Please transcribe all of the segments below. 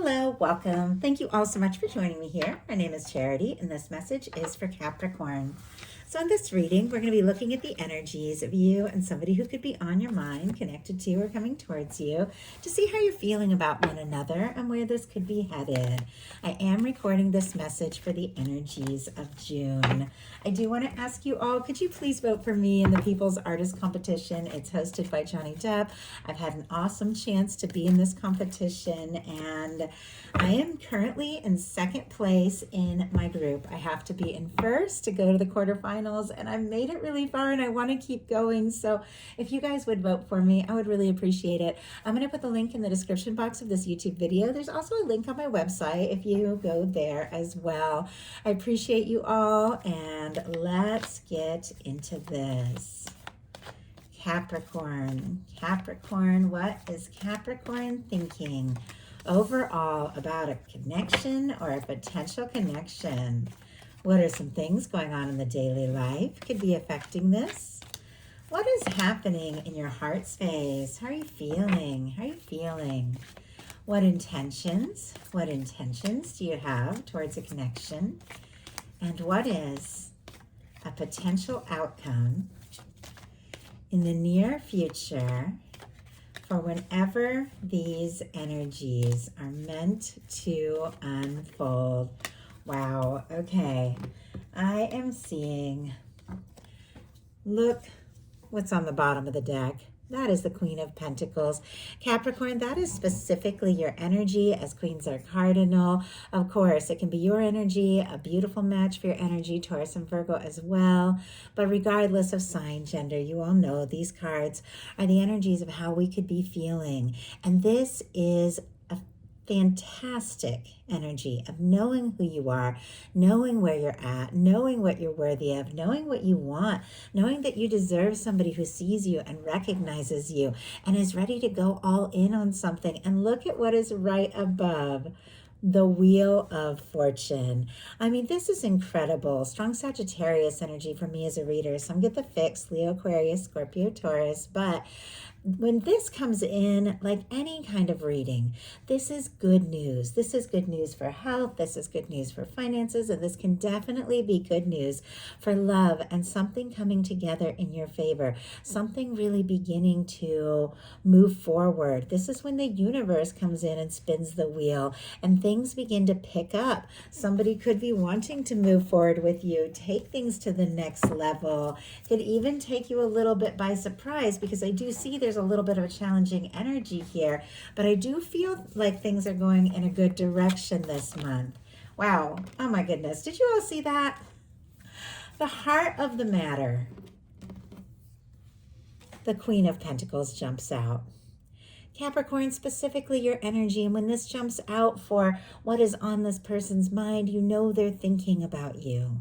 Hello, welcome. Thank you all so much for joining me here. My name is Charity, and this message is for Capricorn. So in this reading, we're going to be looking at the energies of you and somebody who could be on your mind, connected to, or coming towards you, to see how you're feeling about one another and where this could be headed. I am recording this message for the energies of June. I do want to ask you all, could you please vote for me in the People's Artist Competition? It's hosted by Johnny Depp. I've had an awesome chance to be in this competition, and I am currently in second place in my group. I have to be in first to go to the quarterfinals, and I've made it really far, and I want to keep going. So if you guys would vote for me, I would really appreciate it. I'm going to put the link in the description box of this YouTube video. There's also a link on my website if you go there as well. I appreciate you all, and let's get into this. Capricorn. Capricorn, what is Capricorn thinking overall about a connection or a potential connection? What are some things going on in the daily life could be affecting this? What is happening in your heart space? How are you feeling? How are you feeling? What intentions do you have towards a connection? And what is a potential outcome in the near future for whenever these energies are meant to unfold? Wow, okay. I am seeing, look what's on the bottom of the deck. That is the Queen of Pentacles. Capricorn, that is specifically your energy, as queens are cardinal. Of course, it can be your energy, a beautiful match for your energy, Taurus and Virgo as well. But regardless of sign, gender, you all know these cards are the energies of how we could be feeling. And this is a fantastic energy of knowing who you are, knowing where you're at, knowing what you're worthy of, knowing what you want, knowing that you deserve somebody who sees you and recognizes you and is ready to go all in on something. And look at what is right above. The Wheel of Fortune. I mean, this is incredible. Strong Sagittarius energy for me as a reader. Some get the fixed, Leo, Aquarius, Scorpio, Taurus, but when this comes in, like any kind of reading, this is good news. This is good news for health. This is good news for finances. And this can definitely be good news for love and something coming together in your favor. Something really beginning to move forward. This is when the universe comes in and spins the wheel and things begin to pick up. Somebody could be wanting to move forward with you, take things to the next level. Could even take you a little bit by surprise, because I do see there's a little bit of a challenging energy here, but I do feel like things are going in a good direction this month. Wow. Oh my goodness. Did you all see that? The heart of the matter. The Queen of Pentacles jumps out. Capricorn, specifically your energy, and when this jumps out for what is on this person's mind, you know they're thinking about you.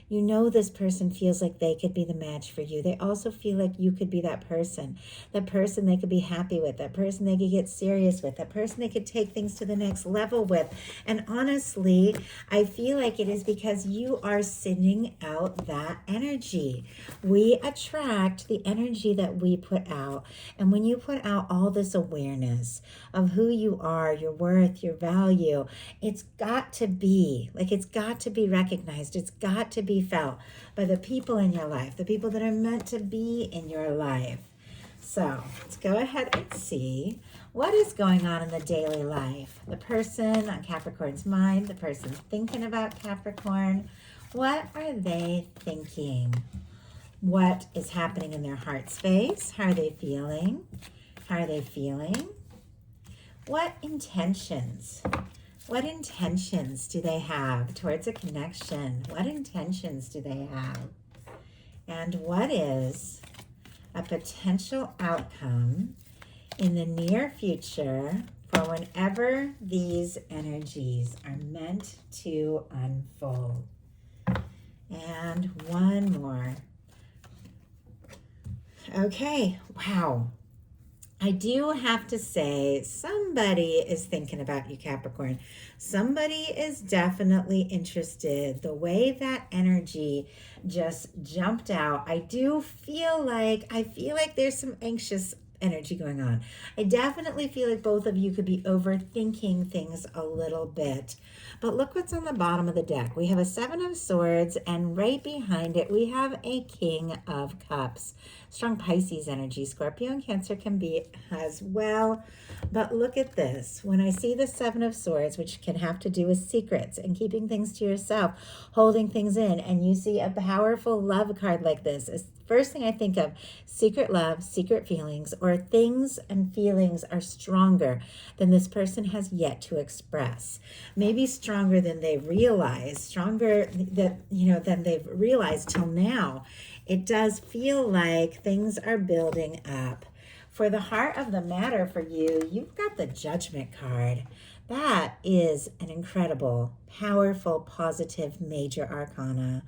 You know this person feels like they could be the match for you. They also feel like you could be that person they could be happy with, that person they could get serious with, that person they could take things to the next level with. And honestly, I feel like it is because you are sending out that energy. We attract the energy that we put out. And when you put out all this awareness of who you are, your worth, your value, it's got to be recognized. It's got to be felt by the people in your life, the people that are meant to be in your life. So let's go ahead and see what is going on in the daily life. The person on Capricorn's mind, the person thinking about Capricorn, what are they thinking? What is happening in their heart space? How are they feeling? How are they feeling? What intentions? What intentions do they have towards a connection? What intentions do they have? And what is a potential outcome in the near future for whenever these energies are meant to unfold? And one more. Okay, wow. I do have to say, somebody is thinking about you, Capricorn. Somebody is definitely interested. The way that energy just jumped out, I feel like there's some anxious energy going on. I definitely feel like both of you could be overthinking things a little bit. But look what's on the bottom of the deck. We have a Seven of Swords, and right behind it, we have a King of Cups. Strong Pisces energy. Scorpio and Cancer can be as well. But look at this. When I see the Seven of Swords, which can have to do with secrets and keeping things to yourself, holding things in, and you see a powerful love card like this, is first thing I think of secret love, secret feelings, or things and feelings are stronger than this person has yet to express. Maybe stronger than they realize, stronger than they've realized till now. It does feel like things are building up. For the heart of the matter for you, you've got the Judgment card. That is an incredible, powerful, positive major arcana.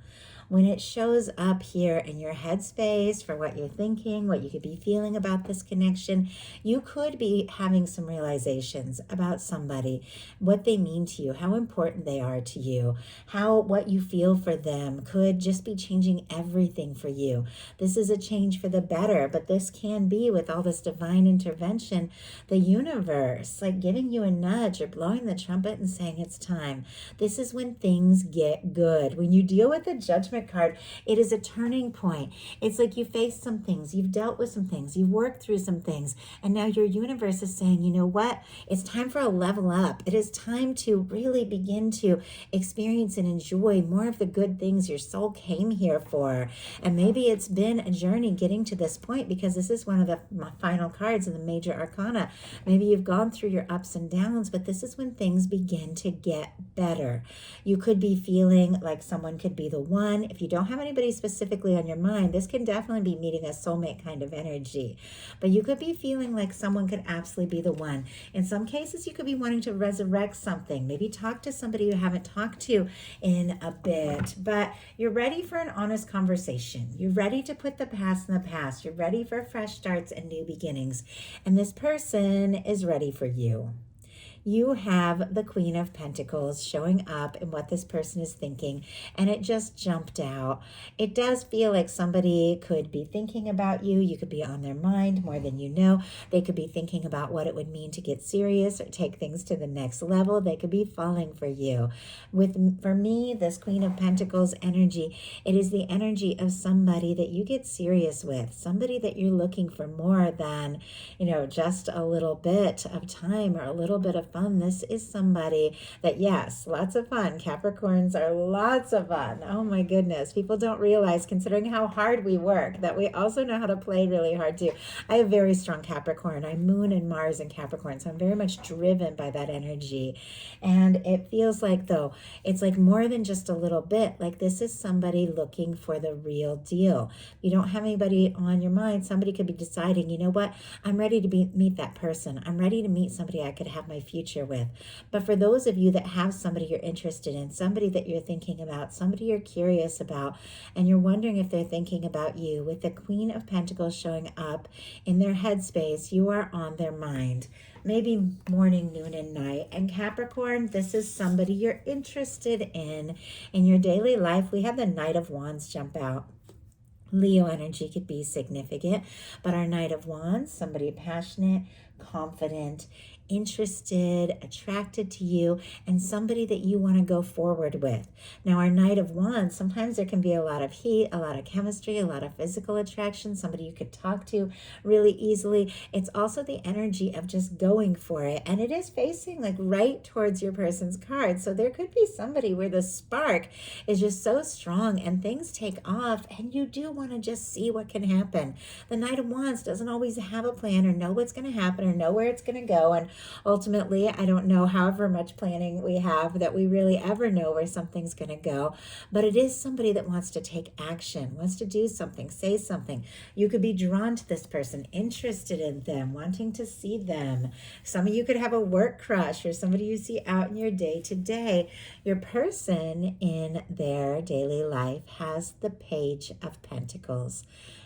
When it shows up here in your headspace for what you're thinking, what you could be feeling about this connection, you could be having some realizations about somebody, what they mean to you, how important they are to you, how what you feel for them could just be changing everything for you. This is a change for the better, but this can be, with all this divine intervention, the universe, like giving you a nudge or blowing the trumpet and saying it's time. This is when things get good. When you deal with the Judgment card, it is a turning point. It's like you faced some things, you've dealt with some things, you've worked through some things, and now your universe is saying, you know what? It's time for a level up. It is time to really begin to experience and enjoy more of the good things your soul came here for. And maybe it's been a journey getting to this point, because this is one of the final cards in the major arcana. Maybe you've gone through your ups and downs, but this is when things begin to get better. You could be feeling like someone could be the one. If you don't have anybody specifically on your mind, this can definitely be meeting a soulmate kind of energy. But you could be feeling like someone could absolutely be the one. In some cases, you could be wanting to resurrect something. Maybe talk to somebody you haven't talked to in a bit. But you're ready for an honest conversation. You're ready to put the past in the past. You're ready for fresh starts and new beginnings. And this person is ready for you. You have the Queen of Pentacles showing up in what this person is thinking, and it just jumped out. It does feel like somebody could be thinking about you. You could be on their mind more than you know. They could be thinking about what it would mean to get serious or take things to the next level. They could be falling for you. For me, this Queen of Pentacles energy, it is the energy of somebody that you get serious with, somebody that you're looking for more than, just a little bit of time or a little bit of fun. This is somebody that, yes, lots of fun. Capricorns are lots of fun. Oh my goodness. People don't realize, considering how hard we work, that we also know how to play really hard too. I have very strong Capricorn. I'm Moon and Mars in Capricorn, so I'm very much driven by that energy. And it feels like, though, it's like more than just a little bit. Like this is somebody looking for the real deal. You don't have anybody on your mind. Somebody could be deciding, you know what? I'm ready to meet that person. I'm ready to meet somebody I could have my future with. But for those of you that have somebody you're interested in, somebody that you're thinking about, somebody you're curious about, and you're wondering if they're thinking about you, with the Queen of Pentacles showing up in their headspace, you are on their mind. Maybe morning, noon, and night. And Capricorn, this is somebody you're interested in your daily life. We have the Knight of Wands jump out. Leo energy could be significant, but our Knight of Wands, somebody passionate, confident, interested, attracted to you, and somebody that you want to go forward with. Now, our Knight of Wands, sometimes there can be a lot of heat, a lot of chemistry, a lot of physical attraction, somebody you could talk to really easily. It's also the energy of just going for it, and it is facing like right towards your person's card. So there could be somebody where the spark is just so strong and things take off, and you do want to just see what can happen. The Knight of Wands doesn't always have a plan or know what's going to happen or know where it's going to go, and ultimately, I don't know however much planning we have that we really ever know where something's going to go, but it is somebody that wants to take action, wants to do something, say something. You could be drawn to this person, interested in them, wanting to see them. Some of you could have a work crush or somebody you see out in your day-to-day. Your person in their daily life has the Page of Pentacles.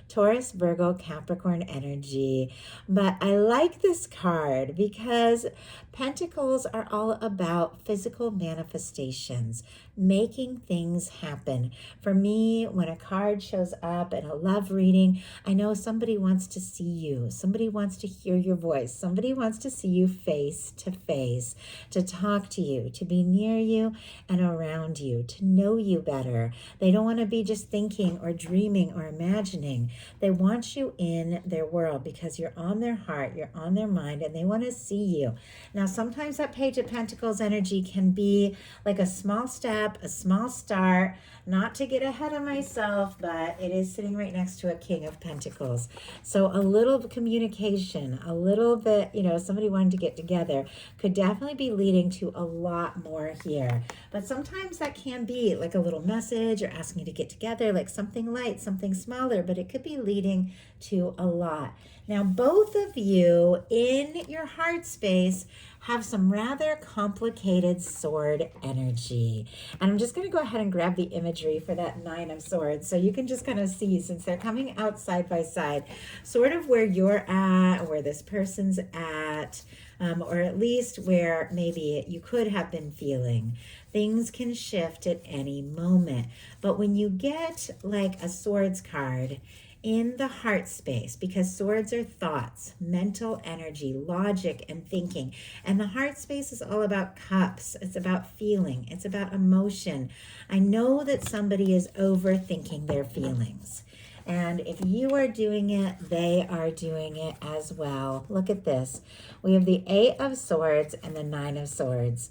Taurus, Virgo, Capricorn energy. But I like this card because Pentacles are all about physical manifestations, making things happen. For me, when a card shows up in a love reading, I know somebody wants to see you. Somebody wants to hear your voice. Somebody wants to see you face to face, to talk to you, to be near you and around you, to know you better. They don't want to be just thinking or dreaming or imagining. They want you in their world because you're on their heart, you're on their mind, and they want to see you. Now, sometimes that Page of Pentacles energy can be like a small step, a small start, not to get ahead of myself, but it is sitting right next to a King of Pentacles. So a little communication, a little bit, somebody wanting to get together could definitely be leading to a lot more here. But sometimes that can be like a little message or asking you to get together, like something light, something smaller, but it could be leading to a lot. Now, both of you in your heart space have some rather complicated sword energy. And I'm just going to go ahead and grab the imagery for that Nine of Swords so you can just kind of see, since they're coming out side by side, sort of where you're at, where this person's at, or at least where maybe you could have been feeling. Things can shift at any moment. But when you get like a swords card in the heart space, because swords are thoughts, mental energy, logic, and thinking. And the heart space is all about cups. It's about feeling. It's about emotion. I know that somebody is overthinking their feelings. And if you are doing it, they are doing it as well. Look at this. We have the Eight of Swords and the Nine of Swords.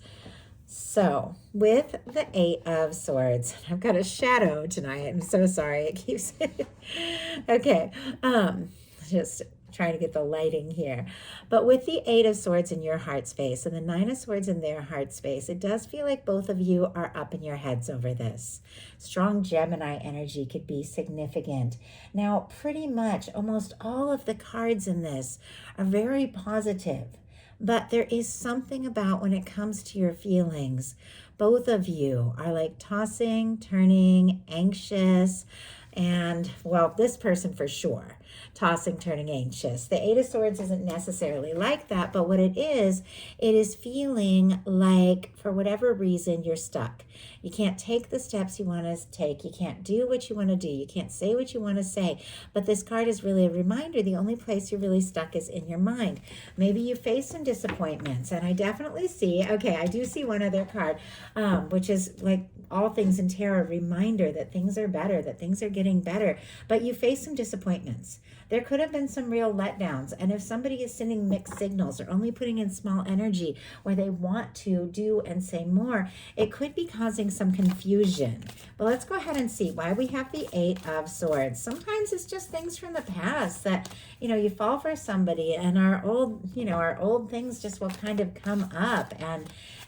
So with the Eight of Swords, I've got a shadow tonight. I'm so sorry. It keeps, okay. Just trying to get the lighting here. But with the Eight of Swords in your heart space and the Nine of Swords in their heart space, it does feel like both of you are up in your heads over this. Strong Gemini energy could be significant. Now, pretty much almost all of the cards in this are very positive. But there is something about when it comes to your feelings, both of you are like tossing, turning, anxious, and, well, this person for sure, tossing, turning, anxious. The Eight of Swords isn't necessarily like that, but what it is feeling like, for whatever reason, you're stuck. You can't take the steps you want to take. You can't do what you want to do. You can't say what you want to say. But this card is really a reminder the only place you're really stuck is in your mind. Maybe you face some disappointments, and I definitely see, okay, I do see one other card, which is like all things in tarot, a reminder that things are better, that things are getting better, but you face some disappointments. There could have been some real letdowns. And if somebody is sending mixed signals or only putting in small energy where they want to do and say more, it could be causing some confusion. But let's go ahead and see why we have the Eight of Swords. Sometimes it's just things from the past that, you fall for somebody, and our old things just will kind of come up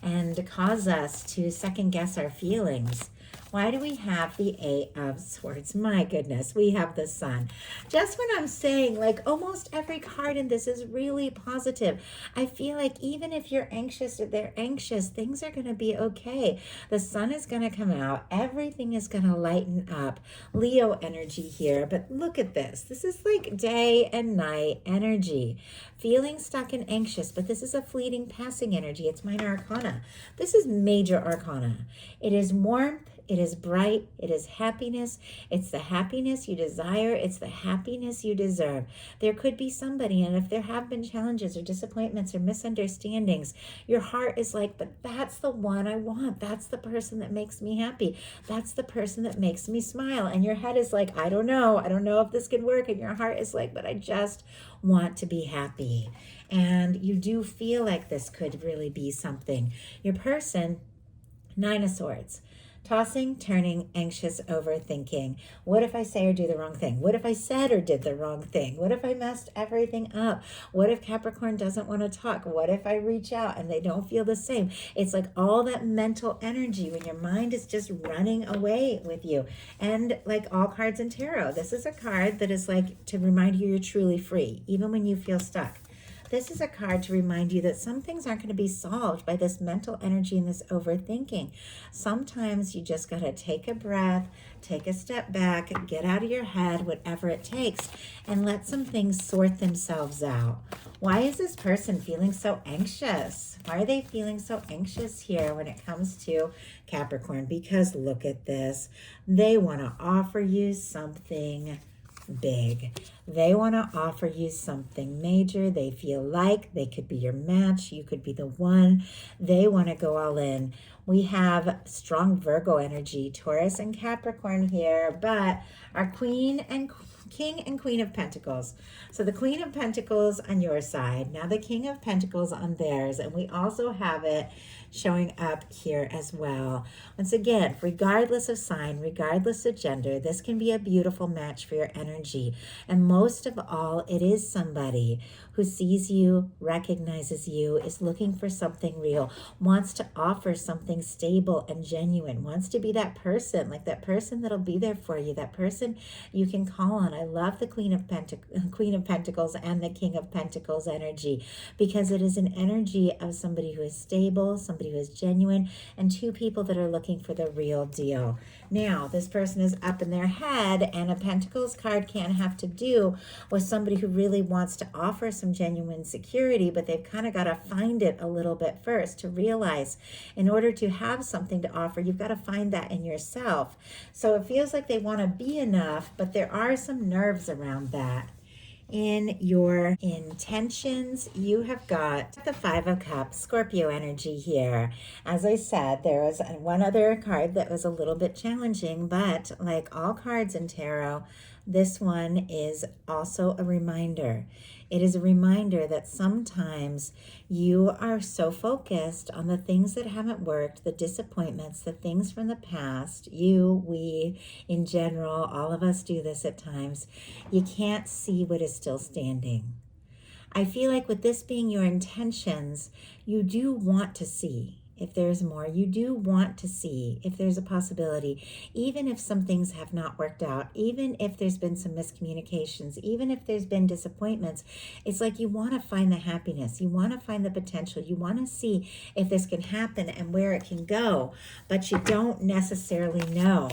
and cause us to second guess our feelings. Why do we have the Eight of Swords? My goodness, we have the Sun. Just when I'm saying, like, almost every card in this is really positive, I feel like even if you're anxious or they're anxious, things are going to be okay. The Sun is going to come out. Everything is going to lighten up. Leo energy here, but look at this. This is like day and night energy. Feeling stuck and anxious, but this is a fleeting passing energy. It's minor arcana. This is major arcana. It is warmth. It is bright. It is happiness. It's the happiness you desire. It's the happiness you deserve. There could be somebody, and if there have been challenges or disappointments or misunderstandings, your heart is like, but that's the one I want. That's the person that makes me happy. That's the person that makes me smile. And your head is like, I don't know. I don't know if this can work. And your heart is like, but I just want to be happy. And you do feel like this could really be something. Your person, Nine of Swords. Tossing, turning, anxious, overthinking. What if I say or do the wrong thing? What if I said or did the wrong thing? What if I messed everything up? What if Capricorn doesn't want to talk? What if I reach out and they don't feel the same? It's like all that mental energy when your mind is just running away with you. And like all cards in tarot, this is a card that is like to remind you you're truly free, even when you feel stuck. this is a card to remind you that some things aren't going to be solved by this mental energy and this overthinking. Sometimes you just got to take a breath, take a step back, get out of your head, whatever it takes, and let some things sort themselves out. Why is this person feeling so anxious? Why are they feeling so anxious here when it comes to Capricorn? Because look at this. They want to offer you something big. They want to offer you something major. They feel like they could be your match. You could be the one. They want to go all in. We have strong Virgo energy, Taurus and Capricorn here, but our King and Queen of Pentacles. So the Queen of Pentacles on your side, now the King of Pentacles on theirs, and we also have it showing up here as well. Once again, regardless of sign, regardless of gender, this can be a beautiful match for your energy. And most of all, it is somebody who sees you, recognizes you, is looking for something real, wants to offer something stable and genuine, wants to be that person, like that person that'll be there for you, that person you can call on. I love the Queen of Pentacles and the King of Pentacles energy, because it is an energy of somebody who is stable, somebody who is genuine, and two people that are looking for the real deal. Now, this person is up in their head, and a Pentacles card can have to do with somebody who really wants to offer some genuine security, but they've kind of got to find it a little bit first to realize in order to have something to offer, you've got to find that in yourself. So it feels like they want to be enough, but there are some nerves around that. In your intentions, you have got the Five of Cups, Scorpio energy here. As I said, there was one other card that was a little bit challenging, but like all cards in tarot, this one is also a reminder. It is a reminder that sometimes you are so focused on the things that haven't worked, the disappointments, the things from the past, we, in general, all of us do this at times, you can't see what is still standing. I feel like with this being your intentions, you do want to see if there's more. You do want to see if there's a possibility, even if some things have not worked out, even if there's been some miscommunications, even if there's been disappointments. It's like you want to find the happiness, you want to find the potential, you want to see if this can happen and where it can go, but you don't necessarily know.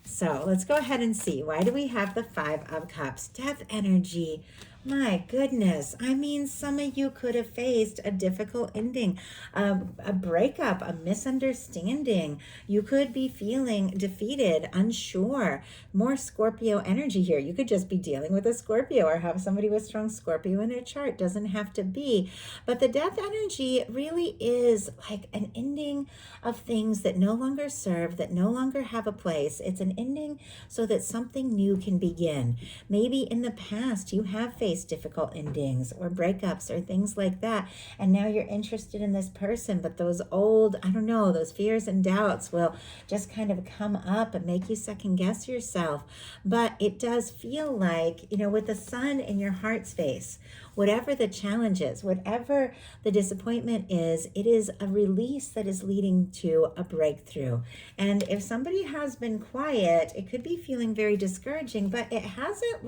So let's go ahead and see. Why do we have the Five of Cups? Death energy. My goodness. I mean, some of you could have faced a difficult ending, a breakup, a misunderstanding. You could be feeling defeated, unsure. More Scorpio energy here. You could just be dealing with a Scorpio or have somebody with strong Scorpio in their chart. Doesn't have to be. But the death energy really is like an ending of things that no longer serve, that no longer have a place. It's an ending so that something new can begin. Maybe in the past you have faced difficult endings or breakups or things like that, and now you're interested in this person, but those old, I don't know, those fears and doubts will just kind of come up and make you second guess yourself. But it does feel like, with the sun in your heart space, whatever the challenge is, whatever the disappointment is, it is a release that is leading to a breakthrough. And if somebody has been quiet, it could be feeling very discouraging, but it hasn't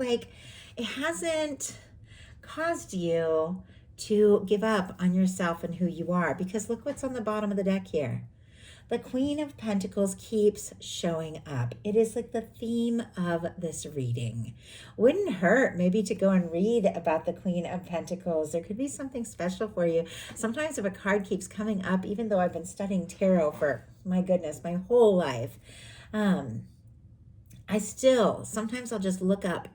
caused you to give up on yourself and who you are, because look what's on the bottom of the deck here. The Queen of Pentacles keeps showing up. It is like the theme of this reading. Wouldn't hurt maybe to go and read about the Queen of Pentacles. There could be something special for you. Sometimes if a card keeps coming up, even though I've been studying tarot for, my goodness, my whole life, sometimes I'll just look up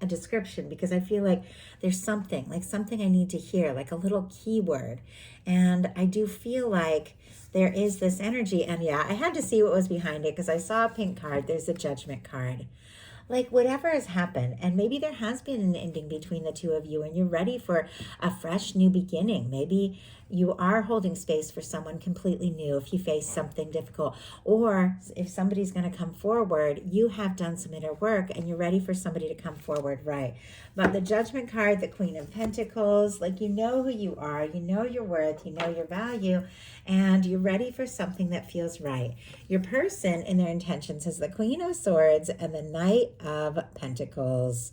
a description, because I feel like there's something I need to hear, like a little keyword. And I do feel like there is this energy. And yeah, I had to see what was behind it, because I saw a pink card. There's a Judgment card. Like whatever has happened, and maybe there has been an ending between the two of you and you're ready for a fresh new beginning. Maybe you are holding space for someone completely new if you face something difficult, or if somebody's going to come forward, you have done some inner work and you're ready for somebody to come forward, right? But the Judgment card, the Queen of Pentacles, like you know who you are, you know your worth, you know your value, and you're ready for something that feels right. Your person in their intentions is the Queen of Swords and the Knight of Pentacles.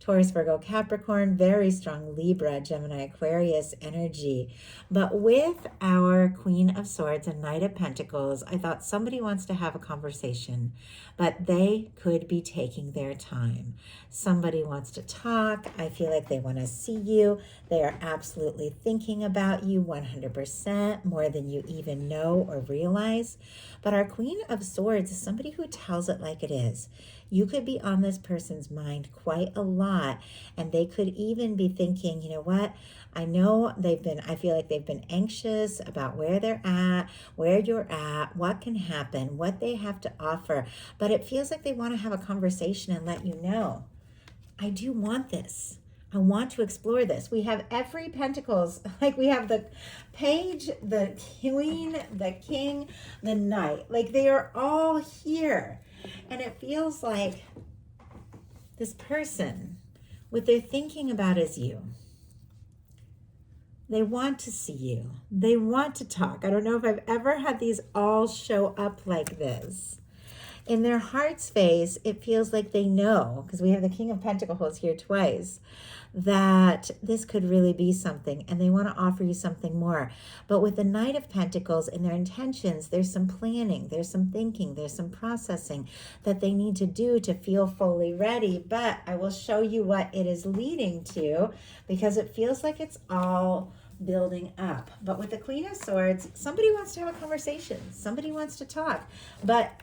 Taurus, Virgo, Capricorn, very strong Libra, Gemini, Aquarius energy. But with our Queen of Swords and Knight of Pentacles, I thought somebody wants to have a conversation, but they could be taking their time. Somebody wants to talk. I feel like they want to see you. They are absolutely thinking about you 100%, more than you even know or realize. But our Queen of Swords is somebody who tells it like it is. You could be on this person's mind quite a lot, and they could even be thinking, you know what? I feel like they've been anxious about where they're at, where you're at, what can happen, what they have to offer. But it feels like they want to have a conversation and let you know, I do want this. I want to explore this. We have every pentacles, like we have the page, the queen, the king, the knight. Like they are all here. And it feels like this person, what they're thinking about is you. They want to see you. They want to talk. I don't know if I've ever had these all show up like this. In their heart space, it feels like they know, because we have the King of Pentacles here twice, that this could really be something, and they want to offer you something more. But with the Knight of Pentacles and their intentions, there's some planning, there's some thinking, there's some processing that they need to do to feel fully ready. But I will show you what it is leading to, because it feels like it's all building up. But with the Queen of Swords, somebody wants to have a conversation, somebody wants to talk, but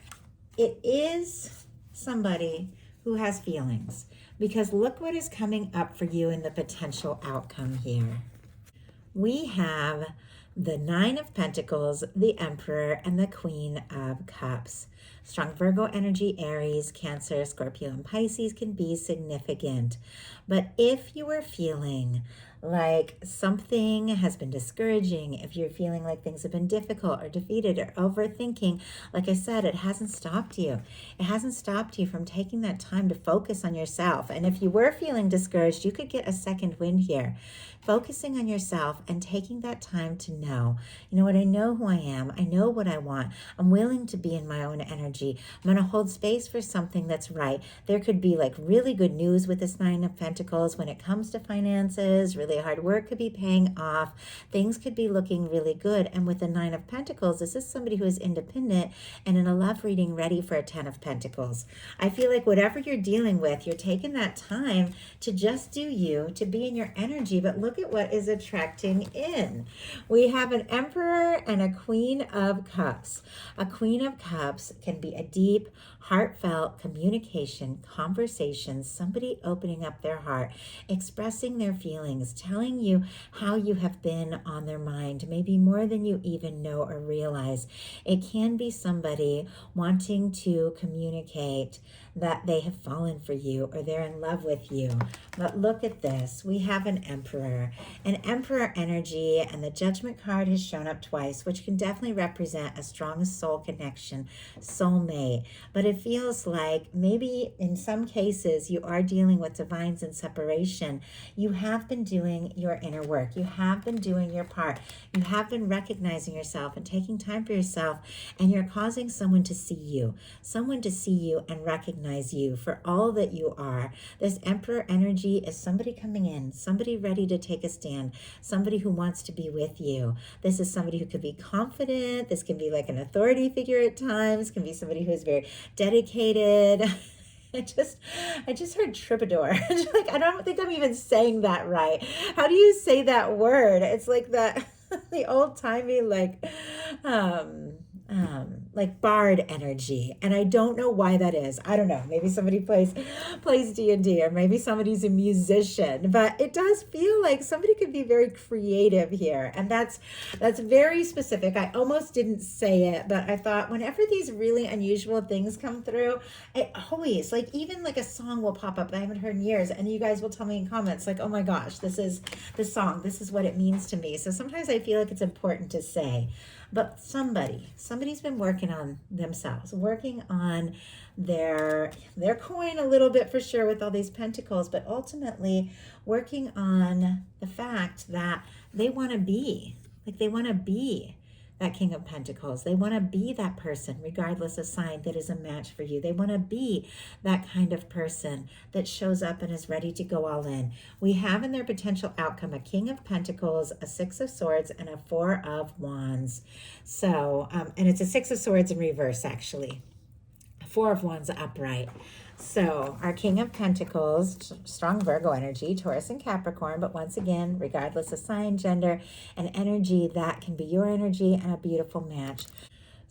it is somebody who has feelings, because look what is coming up for you in the potential outcome here. We have the Nine of Pentacles, the Emperor, and the Queen of Cups. Strong Virgo energy, Aries, Cancer, Scorpio, and Pisces can be significant. But if you are feeling like something has been discouraging, if you're feeling like things have been difficult or defeated or overthinking, like I said, it hasn't stopped you. It hasn't stopped you from taking that time to focus on yourself. And if you were feeling discouraged, you could get a second wind here. Focusing on yourself and taking that time to know, you know what, I know who I am. I know what I want. I'm willing to be in my own energy. I'm going to hold space for something that's right. There could be like really good news with this Nine of Pentacles when it comes to finances. Really hard work could be paying off. Things could be looking really good. And with the Nine of Pentacles, this is somebody who is independent and in a love reading ready for a Ten of Pentacles. I feel like whatever you're dealing with, you're taking that time to just do you, to be in your energy. But look at what is attracting in. We have an Emperor and a Queen of Cups. A Queen of Cups can be a deep, heartfelt communication, conversation, somebody opening up their heart, expressing their feelings, telling you how you have been on their mind, maybe more than you even know or realize. It can be somebody wanting to communicate that they have fallen for you or they're in love with you. But look at this. We have an Emperor. An Emperor energy, and the Judgment card has shown up twice, which can definitely represent a strong soul connection, soulmate. But it feels like maybe in some cases you are dealing with divines in separation. You have been doing your inner work. You have been doing your part. You have been recognizing yourself and taking time for yourself, and you're causing someone to see you and recognize you for all that you are. This Emperor energy is somebody coming in, somebody ready to take a stand, somebody who wants to be with you. This is somebody who could be confident. This can be like an authority figure at times, can be somebody who is very dedicated. I just heard troubadour. Like, I don't think I'm even saying that right. How do you say that word? It's like that the old timey like bard energy, and I don't know why that is. I don't know. Maybe somebody plays D&D, or maybe somebody's a musician. But it does feel like somebody could be very creative here, and that's very specific. I almost didn't say it, but I thought whenever these really unusual things come through, it always, like, even like a song will pop up that I haven't heard in years, and you guys will tell me in comments like, oh my gosh, this is the song. This is what it means to me. So sometimes I feel like it's important to say. But somebody's been working on themselves, working on their coin a little bit for sure with all these pentacles, but ultimately working on the fact that they want to be that King of Pentacles. They want to be that person, regardless of sign, that is a match for you. They want to be that kind of person that shows up and is ready to go all in. We have in their potential outcome a King of Pentacles, a Six of Swords, and a Four of Wands. So, and it's a Six of Swords in reverse, actually. Four of Wands upright. So our King of Pentacles, strong Virgo energy, Taurus and Capricorn, but once again, regardless of sign, gender, and energy, that can be your energy and a beautiful match.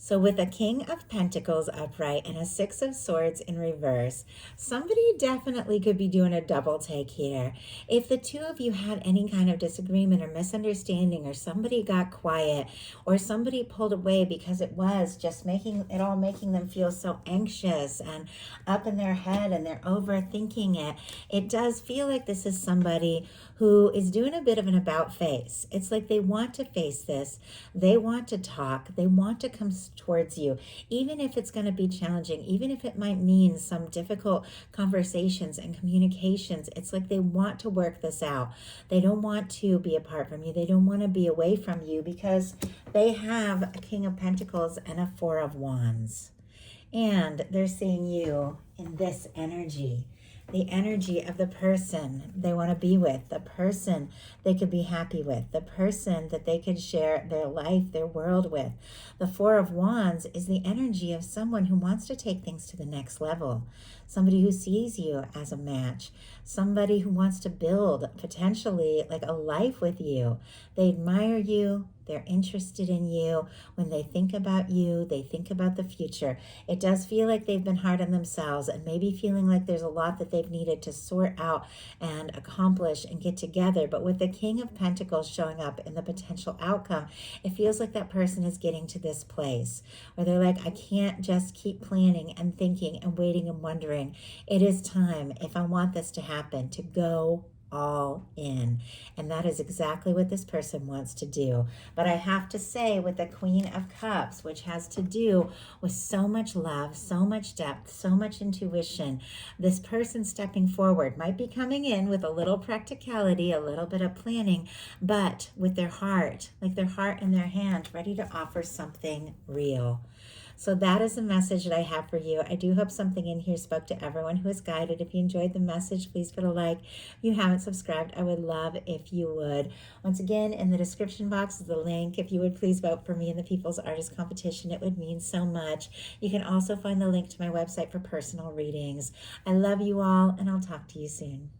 So with a King of Pentacles upright and a Six of Swords in reverse, somebody definitely could be doing a double take here. If the two of you had any kind of disagreement or misunderstanding, or somebody got quiet, or somebody pulled away because it was just making them feel so anxious and up in their head and they're overthinking it, it does feel like this is somebody who is doing a bit of an about face. It's like they want to face this. They want to talk. They want to come towards you, even if it's going to be challenging, even if it might mean some difficult conversations and communications. It's like they want to work this out. They don't want to be apart from you. They don't want to be away from you because they have a King of Pentacles and a Four of Wands. And they're seeing you in this energy. The energy of the person they want to be with, the person they could be happy with, the person that they could share their life, their world with. The Four of Wands is the energy of someone who wants to take things to the next level, somebody who sees you as a match, somebody who wants to build potentially like a life with you. They admire you. They're interested in you. When they think about you, they think about the future. It does feel like they've been hard on themselves and maybe feeling like there's a lot that they've needed to sort out and accomplish and get together. But with the King of Pentacles showing up in the potential outcome, it feels like that person is getting to this place where they're like, I can't just keep planning and thinking and waiting and wondering. It is time, if I want this to happen, to go all in. And that is exactly what this person wants to do. But I have to say, with the Queen of Cups, which has to do with so much love, so much depth, so much intuition, this person stepping forward might be coming in with a little practicality, a little bit of planning, but with their heart, like their heart in their hand, ready to offer something real. So that is the message that I have for you. I do hope something in here spoke to everyone who is guided. If you enjoyed the message, please put a like. If you haven't subscribed, I would love if you would. Once again, in the description box is the link. If you would please vote for me in the People's Artist Competition, it would mean so much. You can also find the link to my website for personal readings. I love you all, and I'll talk to you soon.